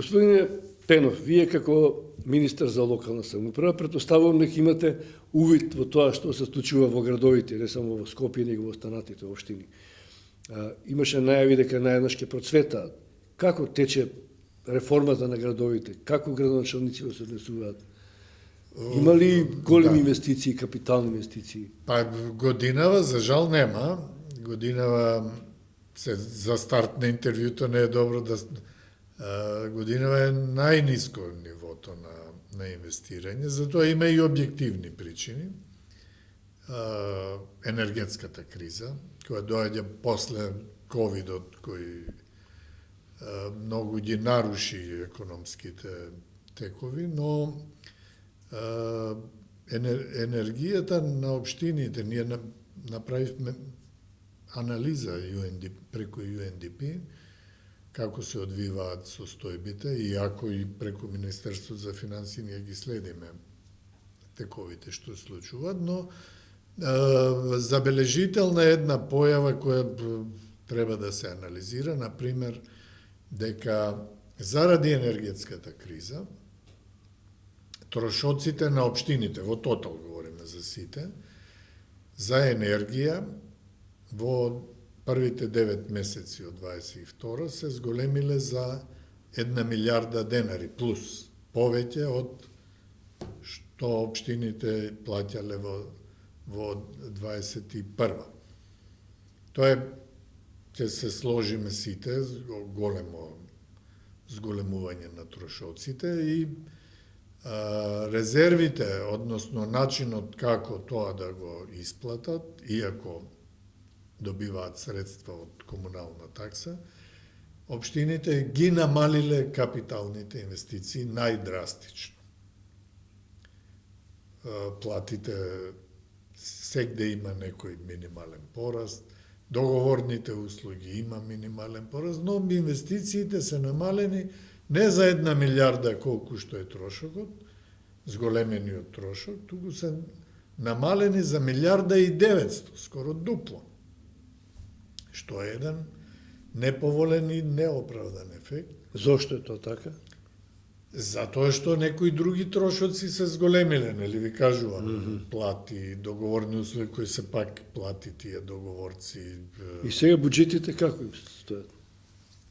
Господине Пенов, вие како министар за локална самоуправа, претпоставувам дека имате увид во тоа што се случува во градовите, не само во Скопје, него во останатите општини. Имаше најави дека наједнаш ќе процветаат. Како тече реформата на градовите? Како градоначалници се однесуваат? Има ли големи инвестиции, капитални инвестиции? Па годинава, за жал нема. Годинава за старт на интервјуто не е добро да годинава е најниско нивото на инвестирање, затоа има и објективни причини. Енергетската криза, која доаѓа после ковидот, кој многу ги наруши економските текови, но енергијата на општините, ние направивме анализа преку UNDP, како се одвиваат состојбите, иако и преку Министерство за финансии ние ги следиме тековите што се случуваат, но забележителна е една појава која треба да се анализира, например, дека заради енергетската криза, трошоците на општините, во тотал говориме за сите, за енергија во првите 9 месеци од 22 се зголемиле за 1 милиарда денари плюс, повеќе од што општините плаќале во 21. Тоа е, ќе се сложиме сите, големо зголемување на трошоците и резервите, односно начинот како тоа да го исплатат, иако добиваат средства од комунална такса, општините ги намалиле капиталните инвестиции најдрастично. Платите сегде има некој минимален пораст, договорните услуги има минимален пораст, но инвестициите се намалени не за 1 милиарда колку што е трошокот, зголемениот трошок, туку се намалени за 1 милиарда и 900, скоро дупло. Што е еден неповолен и неоправдан ефект. Зошто е тоа така? Затоа што некои други трошоци се зголемиле, нели ви кажувам, плати, договорни услуги кои се пак плати тие договорци. И сега буџетите како им стојат?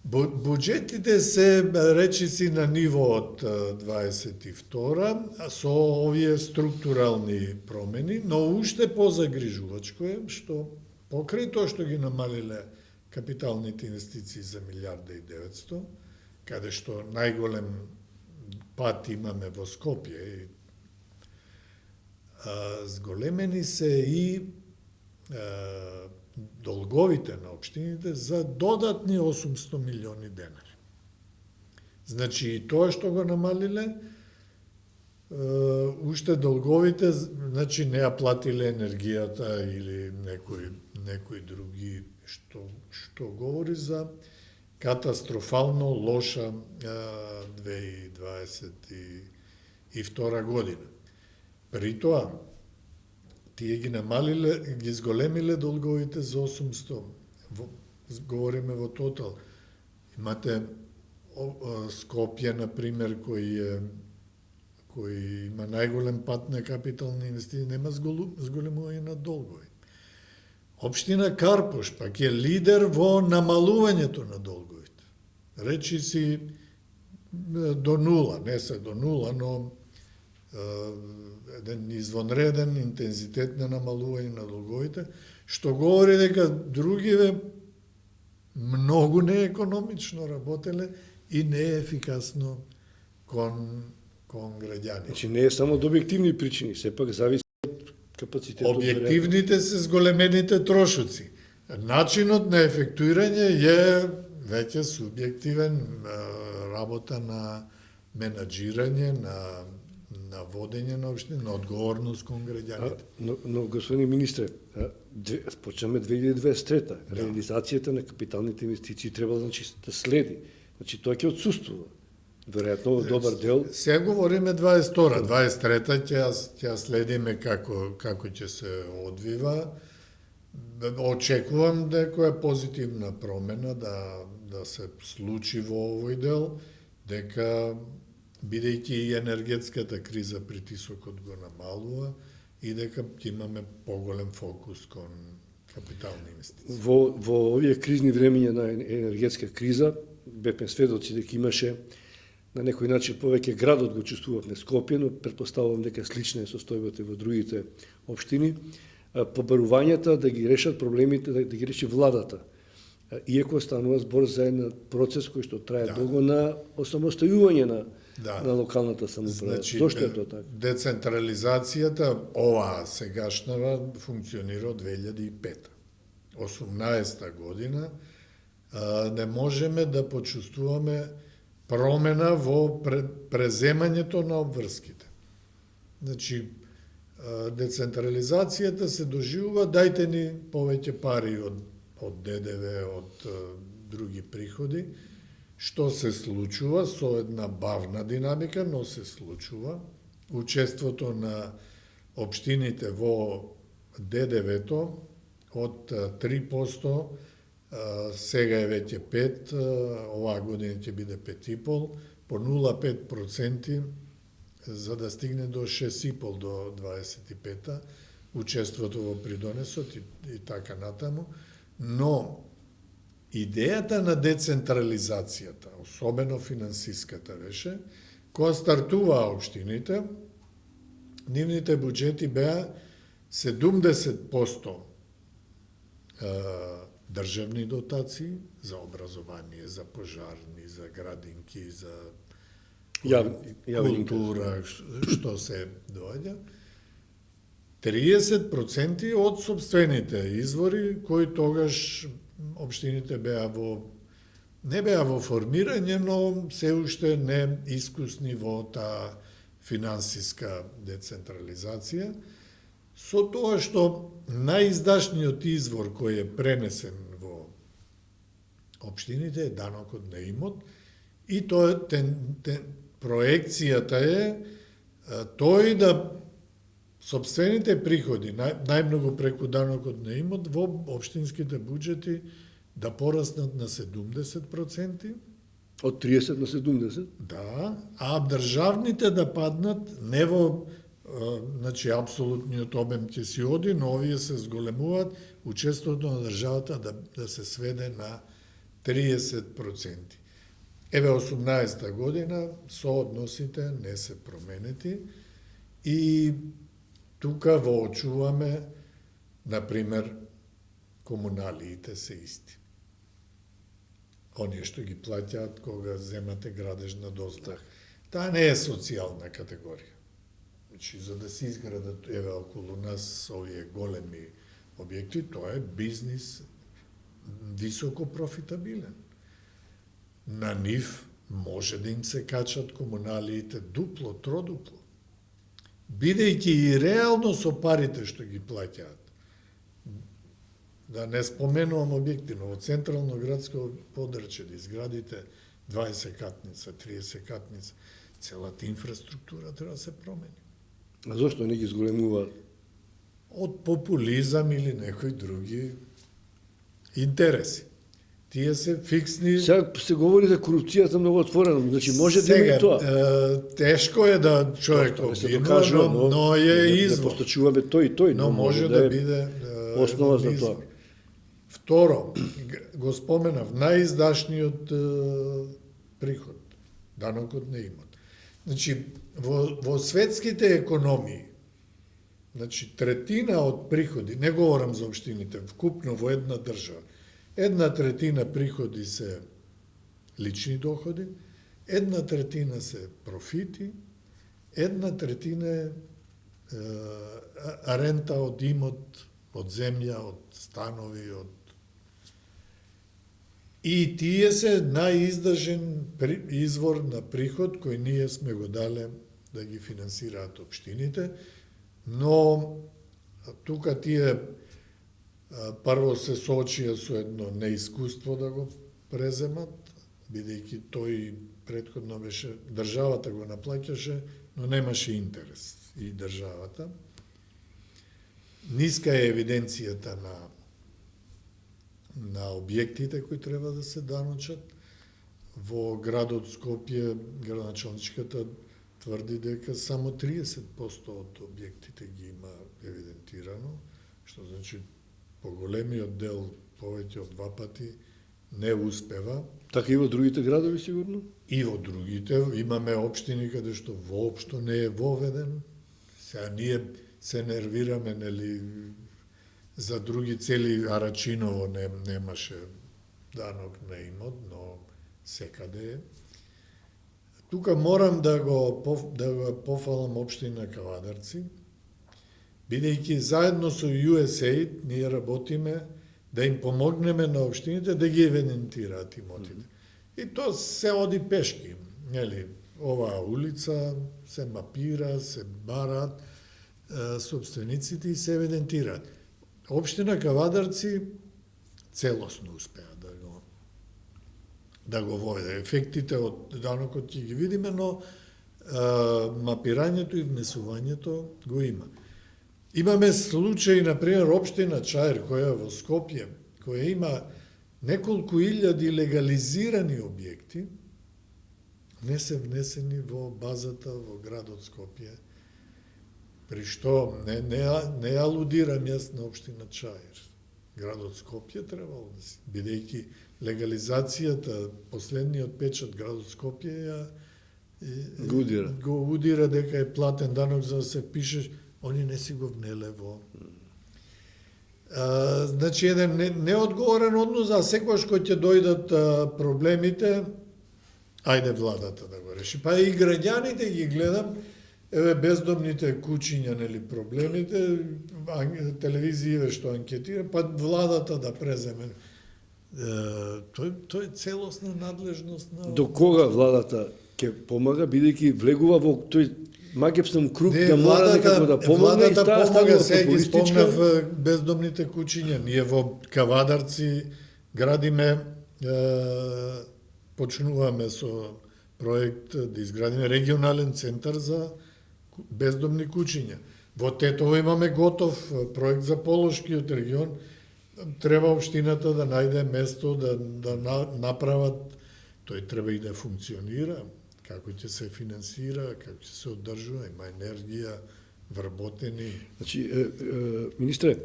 Буџетите се речиси на ниво од 22 со овие структурални промени, но уште позагрижувачко е што покрај тоа што ги намалиле капиталните инвестиции за 1 милиарда и 900, каде што најголем пат имаме во Скопје, зголемени се и долговите на општините за додатни 800 милиони денари. Значи, и тоа што го намалиле, уште долговите, значи не ја платиле енергијата или некои други, што говори за катастрофално лоша 2022 година. При тоа, тие ги намалиле, ги зголемиле долговите за 800. Говориме во тотал. Имате Скопје, например, кој има најголем пат на капитални инвестиции, нема зголемување на долгови. Општина Карпош пак е лидер во намалувањето на долговите. Речи си до нула, не се до нула, но еден извонреден интензитет на намалување на долговите, што говори дека другиве многу неекономично работеле и неефикасно кон граѓани. Значи не е само од објективни причини, сепак зависи од капацитетот. Објективните се зголемените трошоци. Начинот на ефектуирање е веќе субјективен, работа на менаџирање, на водење на општина, на одговорност кон граѓаните. Но господин министре, почнеме 2023. Реализацијата на капиталните инвестиции треба да следи. Значи тоа ќе отсуствува. Веројатно добар дел. Сега говориме 22-та, 23-та ќе следиме како ќе се одвива. Очекувам дека е позитивна промена да се случи во овој дел дека бидејќи и енергетската криза притисокот го намалува и дека ќе имаме поголем фокус кон капитални инвестиции. Во овие кризни времења на енергетска криза, бевме сведоци дека имаше на некој начин повеќе градот го чувствувавме Скопје, но претпоставувам дека слична е состојбата во другите општини, побарувањата да ги решат проблемите, да ги реши владата. Иако станува збор за еден процес кој што трае долго на осамостојување на локалната самоуправа. Значи, Зошто е тоа така? Децентрализацијата, оваа сегашнава, функционира од 2005. 18 година не можеме да почувствуваме промена во преземањето на обврските. Значи, децентрализацијата се доживува, дајте ни повеќе пари од ДДВ, од други приходи, што се случува со една бавна динамика, но се случува. Учеството на општините во ДДВ-то од 3%, сега е веќе 5%, оваа година ќе биде 5,5%, по 0,5% за да стигне до 6,5% до 25-та, учеството во придонесот и така натаму. Но идејата на децентрализацијата, особено финансиската беше, кога стартуваа општините, нивните буџети беа 70% државни дотации за образование, за пожарни, за градинки, за култура, што се доаѓа. 30% од собствените извори, кои тогаш општините не беа во формирање, но се уште не искусни во таа финансиска децентрализација, со тоа што најиздашниот извор кој е пренесен во општините е данокот на имот и тоа проекцијата е тој да сопствените приходи, најмногу преку данокот на имот, во општинските буџети да пораснат на 70%. Од 30 на 70? Да, а државните да паднат не во значи апсолутниот обем ќе си оди, но овие се зголемуваат, учеството на државата да се сведе на 30%. Еве 18 година соодносите не се променети и тука воочуваме, например, комуналиите се исти. Оние што ги плаќаат кога земате градежна дозвола. Таа не е социјална категорија. Значи, за да се изградат, еве, околу нас овие големи објекти, тоа е бизнис високо профитабилен. На нив може да им се качат комуналиите дупло, тродупло. Бидејќи и реално со парите што ги плаќаат, да не споменувам објекти, но во централно градско подрачје да изградите 20 катница, 30 катница, целата инфраструктура треба да се промени. А зошто не ги зголемуваат? Од популизам или некои други интереси. Тие се фиксни. Сега се говори за корупцијата многу отворено, значи може да има и тоа. Тешко е да човек обвинува, но е извор. Не постачуваме тој и тој, но може да биде основа за тоа. Второ, го споменав, најиздашниот приход, данокот на имот. Значи, во светските економии, значи, третина од приходи, не говорам за општините, вкупно во една држава, 1/3 приходи се лични доходи, 1/3 се профити, 1/3 е рента од имот, од земја, од станови, И тие се најиздажен извор на приход кој ние сме го дале да ги финансираат општините, но тука тие прво се соочија со едно неискуство да го преземат, бидејќи тој претходно беше, државата го наплаќаше, но немаше интерес и државата. Ниска е евиденцијата на објектите кои треба да се даночат. Во градот Скопје градоначалничката тврди дека само 30% од објектите ги има евидентирано, што значи поголемиот дел, повеќе од 2 пати, не успева. Така и во другите градови сигурно? И во другите имаме општини каде што воопшто не е воведен. Сега ние се нервираме, нели, за други цели. Арачиново немаше данок на имот, но секаде е. Тука морам да го пофалам општина Кавадарци, бидејќи заедно со USAID ние работиме да им помогнеме на општините да ги евидентираат имотите. И тоа се оди пешки, нели? Оваа улица се мапира, се барат собствениците и се евидентираат. Општина Кавадарци целосно успеа да го воведе. Ефектите од данокот ќе ги видиме, но мапирањето и внесувањето го има. Имаме случаи, например, општина Чаир, која во Скопје, која има неколку илјади легализирани објекти, не се внесени во базата во градот Скопје, при што не алудирам јас на општина Чаир. Градот Скопје требало да си, бидејќи легализацијата, последниот печат градот Скопје го удира дека е платен данок за да се впишеш, они не си го внеле во. Значи, еден неодговорен однос, а секогаш кој ќе дојдат проблемите, ајде владата да го реши. Па и граѓаните ги гледам, еве бездомните куќиња, нели, проблемите, телевизија што анкетира, па владата да преземе. Тој е целосна надлежност на... До кога владата ќе помага, бидејќи влегува во тој магепсен круг да мора некако да помогне и таа станува популистичка. Спомнав бездомните куќиња. Ние во Кавадарци градиме, почнуваме со проект да изградиме регионален центар за бездомни куќиња. Во Тетово имаме готов проект за Полошкиот регион. Треба општината да најде место да направат, тој треба и да функционира, како ќе се финансира, како ќе се одржува, има енергија, вработени. Значи, министре,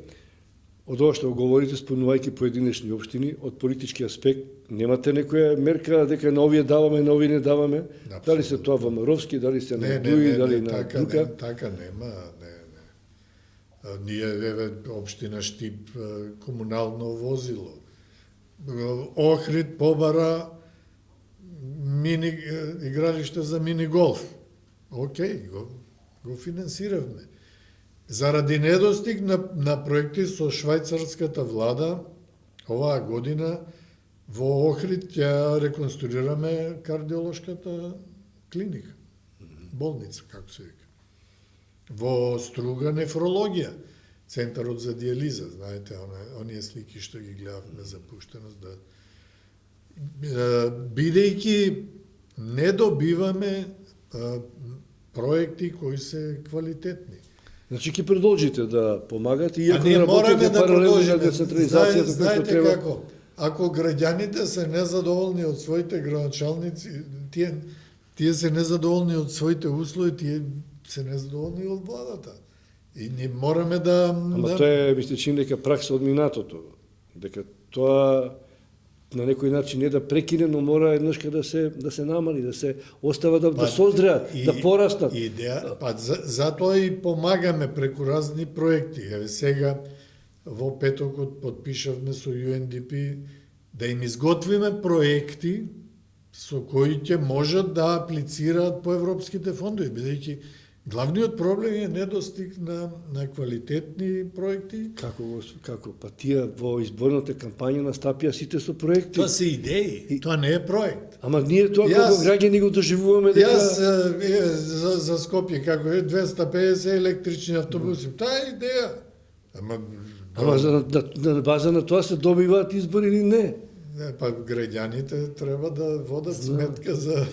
од ова што говорите, спомнувајќи поединечни општини, од политички аспект, немате некоја мерка дека на овие даваме, на овие не даваме? Абсолютно. Дали се тоа во Маровски, дали се на Дуи, дали на Дука? Така нема, Ние, еве, општина Штип, комунално возило. Охрид побара игралиште за мини голф. Океј, го финансиравме. Заради недостиг на проекти со швајцарската влада, оваа година во Охрид ќе реконструираме кардиолошката клиника, болница, како се вика. Во Струга нефрологија, центарот за диализа, знаете, оние слики што ги гледавме за пуштеност, бидејќи не добиваме проекти кои се квалитетни. Значи ќе продолжите да помагате, иако ние мораме работите да паралелно на продолжиме. децентрализацијата како Знаете треба. како? Ако граѓаните се незадоволни од своите градоначалници, тие се незадоволни од своите услови, тие се незадоволни од владата. И ние мораме да... Ама тоа е, ми се чини дека пракса од минатото. Дека тоа на некој начин не да прекине, но мора еднашка да се намали, да се остава да созреат, да пораснат. Затоа и помагаме преку разни проекти. Еве сега во петокот подпишавме со UNDP да им изготвиме проекти со кои ќе можат да аплицираат по европските фондови, бидејќи главниот проблем е недостиг на квалитетни проекти. Како? Па тие во изборната кампања настапија сите со проекти. Тоа се идеи, тоа не е проект. Ама ние тоа како граѓани го доживуваме дека... Јас за Скопје, како е 250 електрични автобуси, таа е идеја. Ама на база на тоа се добиваат избори или не? Па граѓаните треба да водат сметка за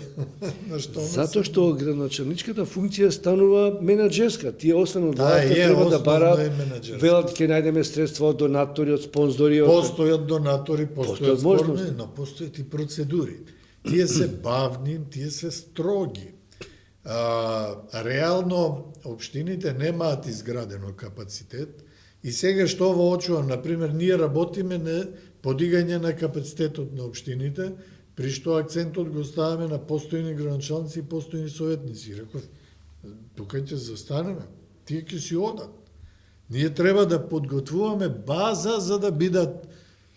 на што. Затоа што градоначалничката функција станува менаџерска. Тие останат владата треба да бараат, велат ќе најдеме средства од донатори, од спонзори. Постојат донатори, постојат можности, но постојат и процедури. Тие се бавни, тие се строги. Реално, општините немаат изградено капацитет и сега што воочувам, например, ние работиме на подигање на капацитетот на општините, при што акцентот го ставаме на постојни градоначалници и постојни советници. Реков, тука ќе застанеме, тие ќе си одат. Ние треба да подготвуваме база за да бидат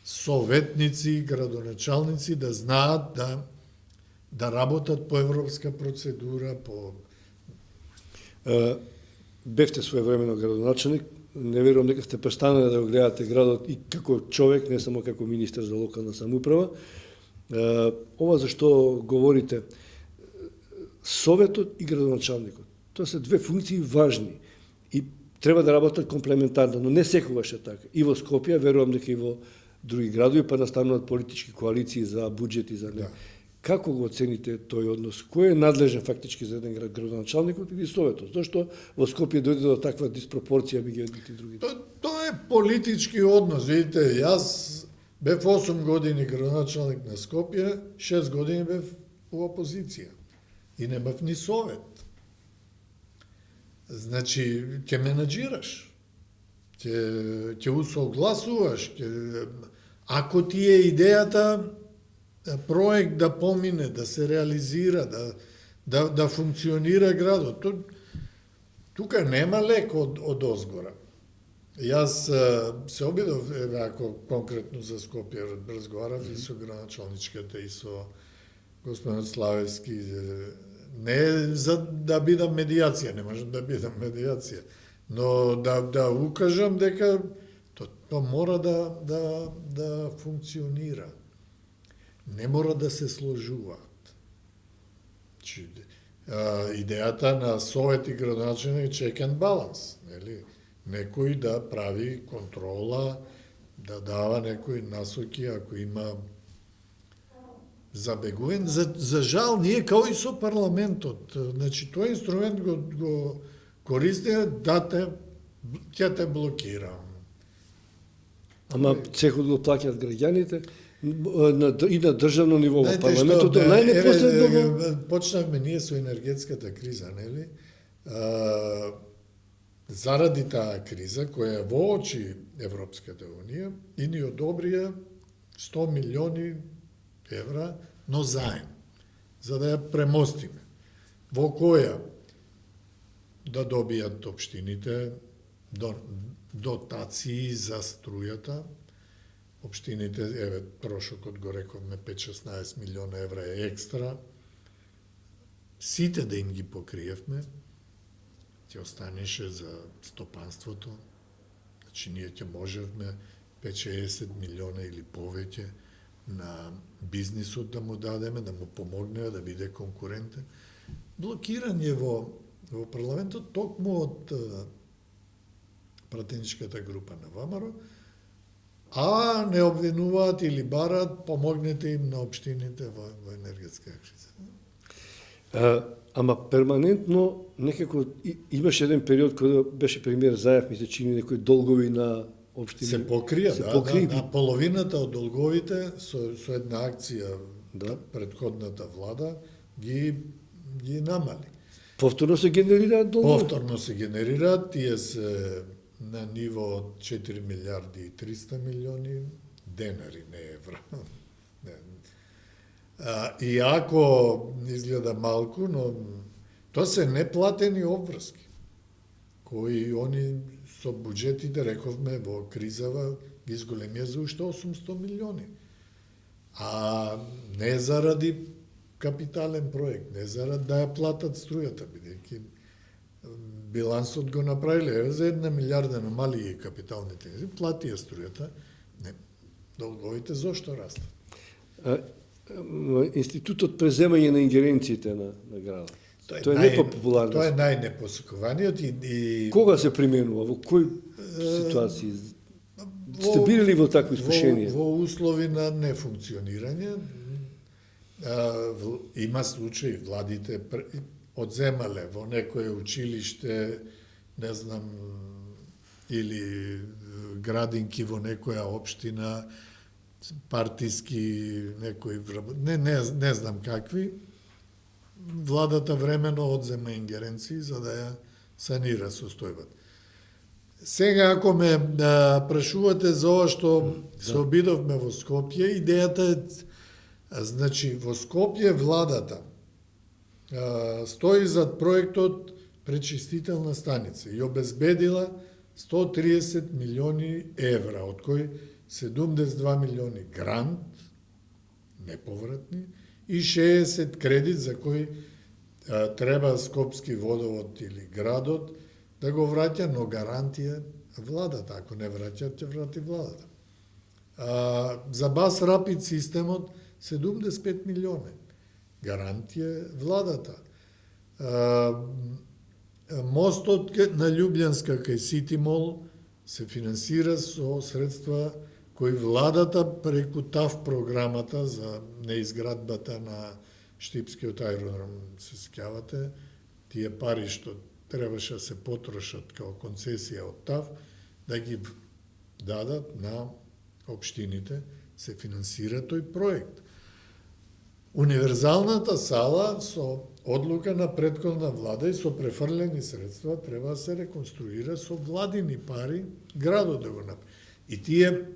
советници, градоначалници, да знаат да работат по европска процедура, по... Бевте своевремено градоначалник, не верувам дека сте престанали да го гледате градот и како човек, не само како министер за локална самоуправа. Ова зашто говорите, советот и градоначалникот, тоа се две функции важни и треба да работат комплементарно, но не секогаш е така. И во Скопје, верувам дека и во други градови, па настануваат политички коалиции за буџет и за не. Да. Како го оцените тој однос? Кој е надлежен фактички за еден градоначалникот или советот? Зошто во Скопје дојде до таква диспропорција меѓу едните и другите? Тоа е политички однос. Видите, јас бев 8 години градоначалник на Скопје, 6 години бев во опозиција. И немав ни совет. Значи, ќе менаџираш. Ќе усогласуваш. Ако ти е идејата проект да помине, да се реализира, да функционира градот. Тука нема лек од озгора. Јас се обидов, ако конкретно за Скопје разговарав и со градоначалничката и со господин Славевски, не за да бидам медијација, не можам да бидам медијација, но да укажам дека то мора да функционира. Не мора да се сложуваат. Идејата на совет и градоначалник е check and balance, нели? Некој да прави контрола, да дава некои насоки ако има забегувен. За жал, ние као и со парламентот, значи тој инструмент го користиме, ќе те блокирам. Ама цехот го плаќаат граѓаните и на државно ниво во парламентот, најнепосредно. Почнавме ние со енергетската криза, нели? Заради таа криза, која воочи Европската Унија, и ни одобрија 100 милиони евра, но заем, за да ја премостиме. Во која да добијат општините дотации за струјата. Општините, еве, трошокот го рековме, 5-16 милиона евра е екстра. Сите да им ги покриевме, ќе останеше за стопанството. Значи, ние ќе можевме 5-60 милиона или повеќе на бизнисот да му дадеме, да му помогнеме да биде конкурентен. Блокирање во парламентот токму од пратеничката група на ВМРО, а не обвинуваат или барат, помогнете им на општините во енергетска криза. Ама перманентно некако имаше еден период кога беше премиер Заев, ми се чини некои долгови на општини. Се покрија, на половината од долговите со една акција претходната влада ги намали. Повторно се генерираат долгови? Повторно се генерираат, тие се на ниво од 4 милиарди и 300 милиони денари, не евра. Иако изгледа малку, но тоа се неплатени обврски, кои они со буџетите, рековме, во кризава ги изголемија за уште 800 милиони. А не заради капитален проект, не заради да ја платат струјата, бидејќи билансот го направиле, за 1 милиарда намали капиталните, платија струјата, не, долговите зошто растат? Институтот преземање на ингеренциите на градот. Тоа е непопуларно. Тоа е најнепосакуваниот и... Кога се применува? Во кои ситуации? Сте били во такво искушение? Во услови на нефункционирање. Има случаи, владите одземале во некое училиште, не знам, или градинки во некоја општина, партиски некои не знам какви, владата времено одзема ингеренции за да ја санира состојбата. Сега, ако ме прашувате за ова што се обидовме во Скопје, идејата е, значи, во Скопје владата стои зад проектот пречистителна станица и обезбедила 130 милиони евра, од кои 72 милиони грант, неповратни, и 60 кредит за кои треба Скопски водовод или градот да го враќа, но гарантија владата. Ако не враќа, ќе врати владата. За бас рапид системот 75 милиони. Гарантија владата. Мостот на Љубљанска кај Сити Мол се финансира со средства кои владата преку ТАВ програмата за неизградбата на Штипскиот аеродром, се сеќавате, тие пари што требаше да се потрошат као концесија од ТАВ, да ги дадат на општините, се финансира тој проект. Универзалната сала со одлука на претходна влада и со префрлени средства треба да се реконструира со владини пари градот да го направи. И тие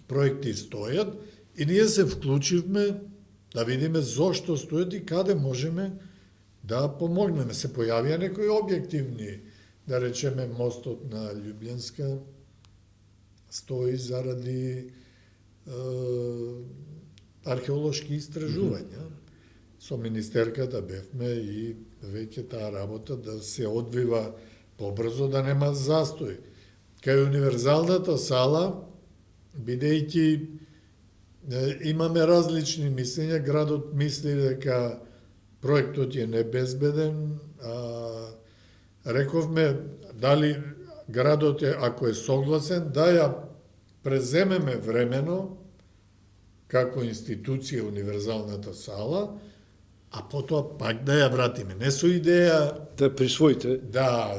проекти стојат и ние се вклучивме да видиме зошто стојат и каде можеме да помогнеме. Се појавија некои објективни, да речеме мостот на Љубљанска стои заради археолошки истражувања. Со министерката бевме и веќе таа работа да се одвива побрзо, да нема застој. Кај универзалната сала, бидејќи имаме различни мислења, градот мисли дека проектот е небезбеден, рековме дали градот ако е согласен, да ја преземеме времено како институција универзалната сала, а потоа пак да ја вратиме. Не со идеја Да присвоите. да,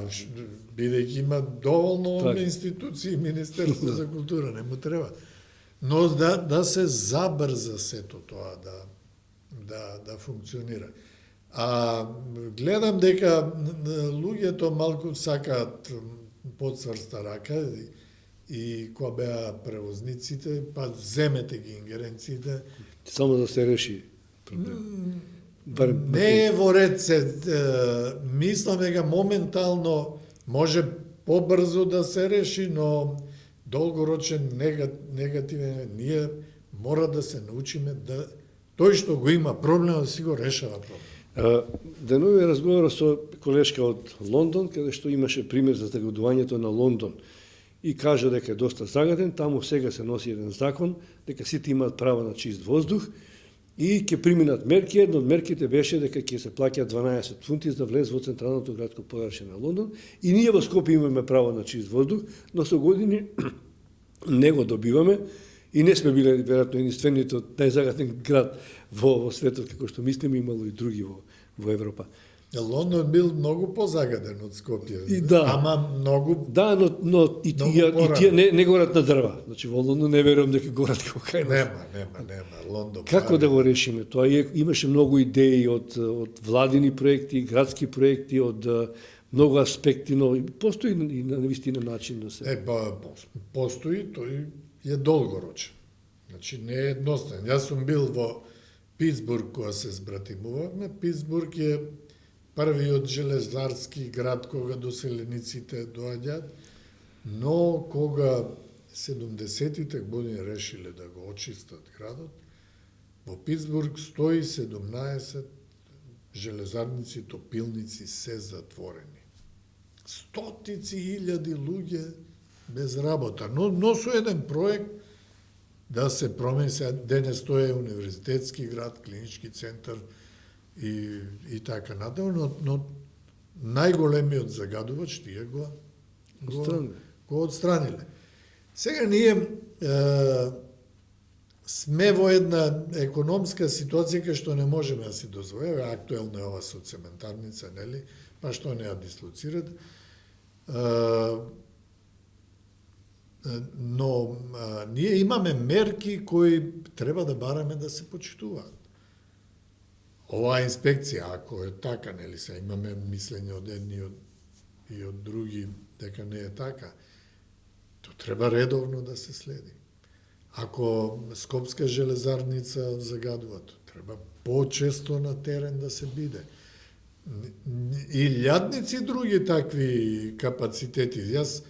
бидејќи има доволно институции, Министерство за култура, не му треба. Но да се забрза сето тоа, да функционира. А гледам дека луѓето малку сакаат подсврста рака и кога беа превозниците, па земете ги ингеренциите. Само да се реши проблем. Не е во ред се, мислам дека моментално може побрзо да се реши, но долгорочен негативен, ние мора да се научиме да тој што го има проблем, да си го решава проблем. Денови разговора со колешка од Лондон, каде што имаше пример за загадувањето на Лондон. И кажа дека е доста загаден, таму сега се носи еден закон, дека сите имаат право на чист воздух, и ќе приминат мерки. Една од мерките беше дека ќе се плаќа 12 фунти за да влезе во централното градско подрачје на Лондон. И ние во Скопје имаме право на чист воздух, но со години не го добиваме и не сме биле веројатно единствените од најзагаден град во светот, како што мислиме, имало и други во Европа. Лондон бил многу позагаден од Скопје. И да. Ама многу. Да, но и тие не горат на дрва. Значи во Лондон не верувам дека горат како кај нас. Нема. Лондон. Како да го решиме тоа? Имаше многу идеи од владини проекти, градски проекти, од многу аспекти, но постои и на навистина начин да се. Постои, тој е долгорочен. Значи не е едноставен. Јас сум бил во Питсбург кога се збратимувавме. Питсбург е првиот железарски град кога доселениците доаѓаат, но кога 70-тите години решиле да го очистат градот, во Питсбург 117 железарници, топилници се затворени. Стотици илјади луѓе без работа, но со еден проект да се промени. Денес тоа е универзитетски град, клинички центар, и така натаму, но најголемиот загадувач тие го отстраниле. Сега ние сме во една економска ситуација кај што не можеме да си дозволиме, актуелно е ова со цементарница, нели? Па што не ја дислоцират? Но ние имаме мерки кои треба да бараме да се почитуваат. Оваа инспекција, ако е така, нели се имаме мислење од едни и од други дека не е така, то треба редовно да се следи. Ако Скопска железарница загадува, то треба почесто на терен да се биде. И илјадници други такви капацитети. Јас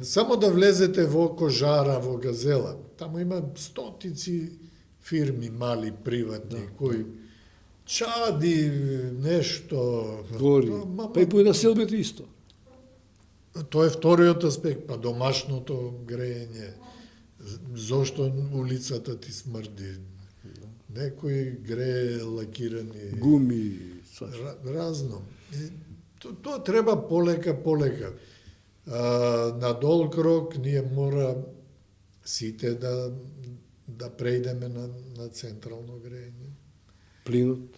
само да влезете во Кожара, во Газела, таму има стотици фирми мали приватни кои чади нешто. Гори. Па и по населбите исто. Тоа е вториот аспект, па домашното грејење. Зошто улицата ти смрди? Некој грее лакирани Гуми, разно. Тоа треба полека. На долг рок ние мора сите да преидеме на централно грејење. плинот.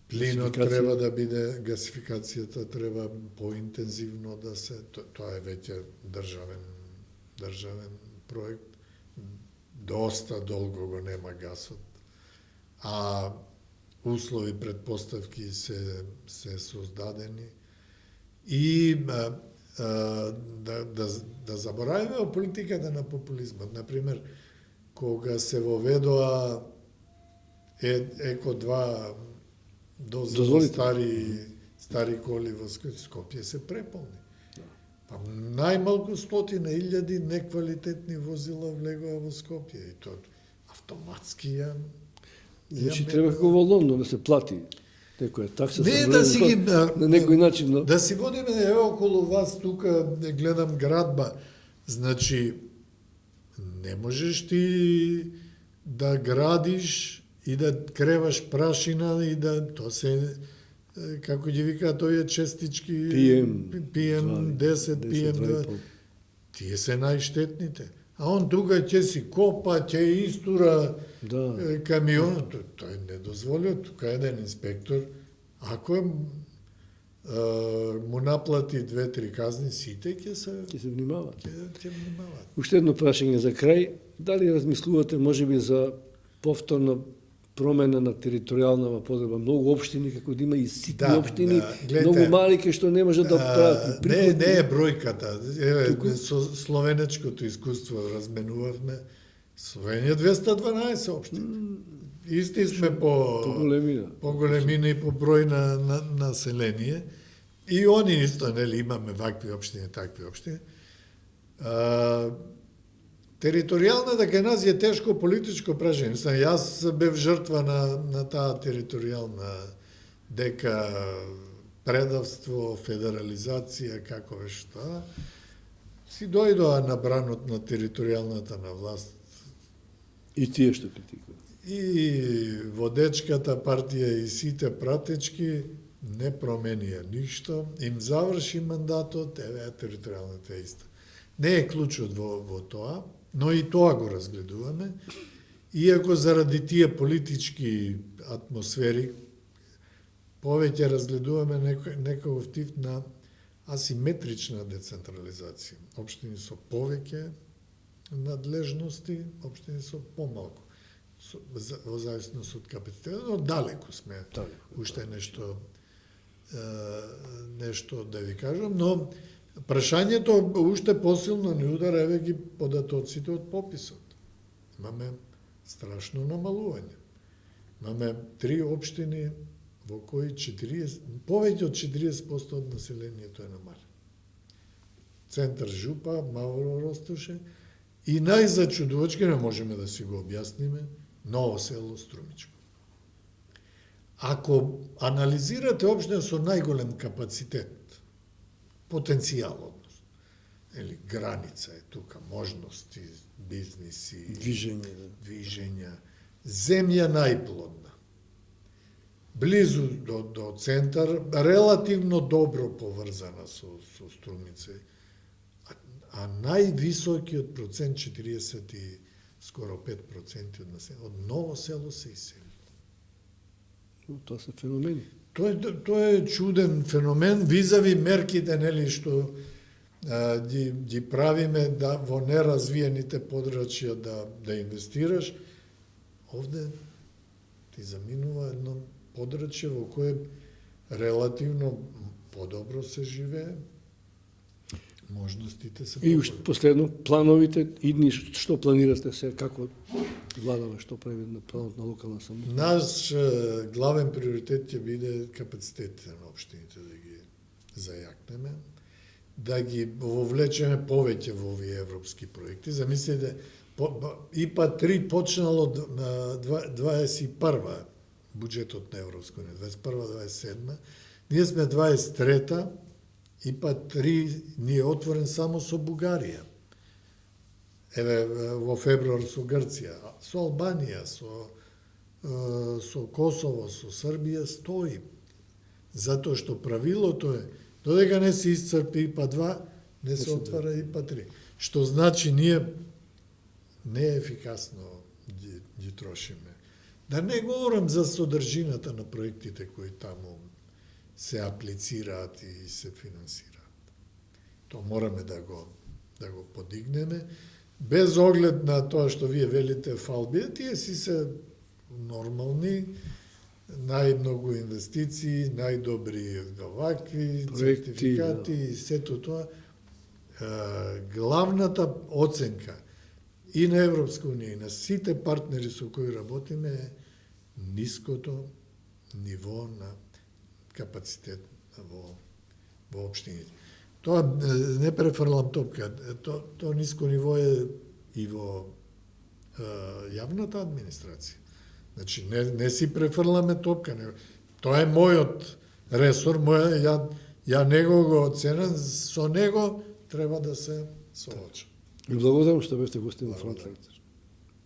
Плинот Гасификација. треба да биде, гасификацијата треба поинтензивно да се, тоа е веќе државен проект. Доста долго го нема гасот. А услови, предпоставки се создадени. И да заборавиме о политиката на популизмот. Например, кога се воведоа Еко 2 стари коли во Скопје се преполни. Па најмалку 100.000 неквалитетни возила влегоа во Скопје и тоа автоматски ја. Значи треба како во Лондон да се плати некоја такса. Не да си ги на некој начин, но да си водиме еве околу вас тука гледам градба. Значи не можеш ти да градиш и да креваш прашина и да то се како ги викаат овие честички PM 10, PM 2. Тие се најштетните. А он тука ќе си копа, ќе истура камионот. Тој не дозволил. Тука еден инспектор, ако му наплати 2-3 казни, сите ќе се внимаваат. Ќе внимаваат. Уште едно прашање за крај. Дали размислувате можеби за повторно промена на територијална подреба, многу општини, како да има и ситни општини, многу мали кај што не може да прават. Не е бројката. Еве, со словенечкото искуство разменувавме. Словенија 212 општини. Исти сме по големина и по број на население. И они исто, нели, имаме вакви општини, такви општини. Територијалната кај нас е тешко политичко прашање. Јас бев жртва на таа територијална дека предавство, федерализација, како е што. Си дојдоа на бранот на територијалната на власт. И тие што критикуваат. И водечката партија и сите пратечки не променија ништо. Им заврши мандатот, еве територијалната е иста. Не е клучот во тоа, но и тоа го разгледуваме. Иако заради тие политички атмосфери, повеќе разгледуваме некој тип на асиметрична децентрализација. Општини со повеќе надлежности, општини со помалку. Во зависност од капацитетот, но далеку сме. Уште нешто да ви кажам, но прашањето уште посилно ни удара, еве ги податоците од пописот. Имаме страшно намалување. Имаме 3 општини во кои повеќе од 40% од населението е намалено. Центар Жупа, Мавро Ростуше и најзачудувачки, не можеме да си го објасниме, Ново село Струмичко. Ако анализирате општина со најголем капацитет, потенцијал, односно, граница е тука, можности, бизниси, движења, земја најплодна, близу до центар, релативно добро поврзана со Струмица, а највисокиот процент, 40 и скоро 5% од населението, од Ново село се исели. Тоа се феномени. Тоа е чуден феномен, визави мерките, нели, што ги правиме да во неразвиените подрачја да инвестираш, овде ти заминува едно подрачје во кое релативно подобро се живее, можностите се И уште последно, плановите идни, што планирате се, како владава, што прави на планот на локална самоуправа? Наш главен приоритет ќе биде капацитетите на општините да ги зајакнеме, да ги вовлечеме повеќе во овие европски проекти. Замислете, ИПА 3 почнало на 21 буџетот на Европска унија, 21-27, ние сме 23-та, ИПА 3 ни е отворен само со Бугарија. Еве, во февруар со Грција, со Албанија, со Косово, со Србија стои. Затоа што правилото е, додека не се исцрпи ИПА 2, не се отвара ИПА 3. Што значи ние неефикасно ги трошиме. Да не говорам за содржината на проектите кои таму се аплицираат и се финансираат. То мораме да го подигнеме, без оглед на тоа што вие велите фалби, тие си се нормални, најмногу инвестиции, најдобри вакви, сертификати и сето тоа. Главната оценка и на Европска унија, и на сите партнери со кои работиме е ниското ниво на капацитет во општините. Тоа не префрлам топка, тоа ниско ниво е и во јавната администрација. Значи, не си префрламе топка. Тоа е мојот ресор, ја него го оценам, со него треба да се соочам. Ви благодарам што бевте гостин на Фронтлайнер.